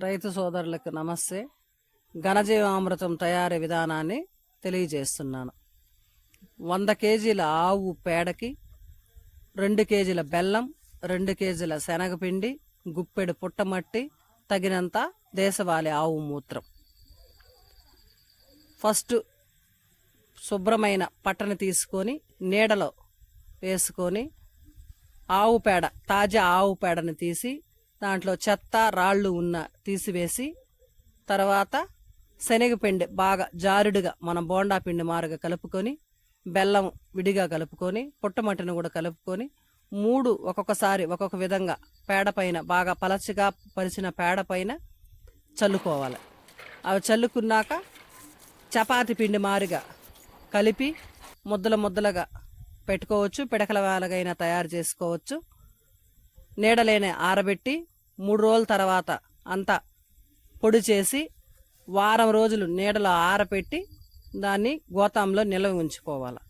రైతు సోదరులకు నమస్తే. ఘనజీవామృతం తయారీ విధానాన్ని తెలియజేస్తున్నాను. 100 కేజీల ఆవు పేడకి 2 కేజీల బెల్లం, 2 కేజీల శనగపిండి, గుప్పెడు పుట్టమట్టి, తగినంత దేశవాళీ ఆవు మూత్రం. ఫస్ట్ శుభ్రమైన పట్టను తీసుకొని నీడలో వేసుకొని ఆవు పేడ, తాజా ఆవు పేడను తీసి దాంట్లో చెత్త రాళ్ళు ఉన్న తీసివేసి, తర్వాత శనగపిండి బాగా జారుడుగా మనం బోండా పిండి మారుగా కలుపుకొని, బెల్లం విడిగా కలుపుకొని, పుట్టమట్టిని కూడా కలుపుకొని 3 ఒక్కొక్కసారి ఒక్కొక్క విధంగా పేడ పైన బాగా పలచగా పరిచిన పేడ పైన చల్లుకోవాలి. అవి చల్లుకున్నాక చపాతి పిండి మారిగా కలిపి ముద్దలుగా పెట్టుకోవచ్చు. పిడకల వేలగైనా తయారు చేసుకోవచ్చు. నీడలేనే ఆరబెట్టి 3 రోజుల తర్వాత అంతా పొడి చేసి వారం రోజులు నీడలో ఆరబెట్టి దాన్ని గోతాంలో నిల్వ ఉంచుకోవాలి.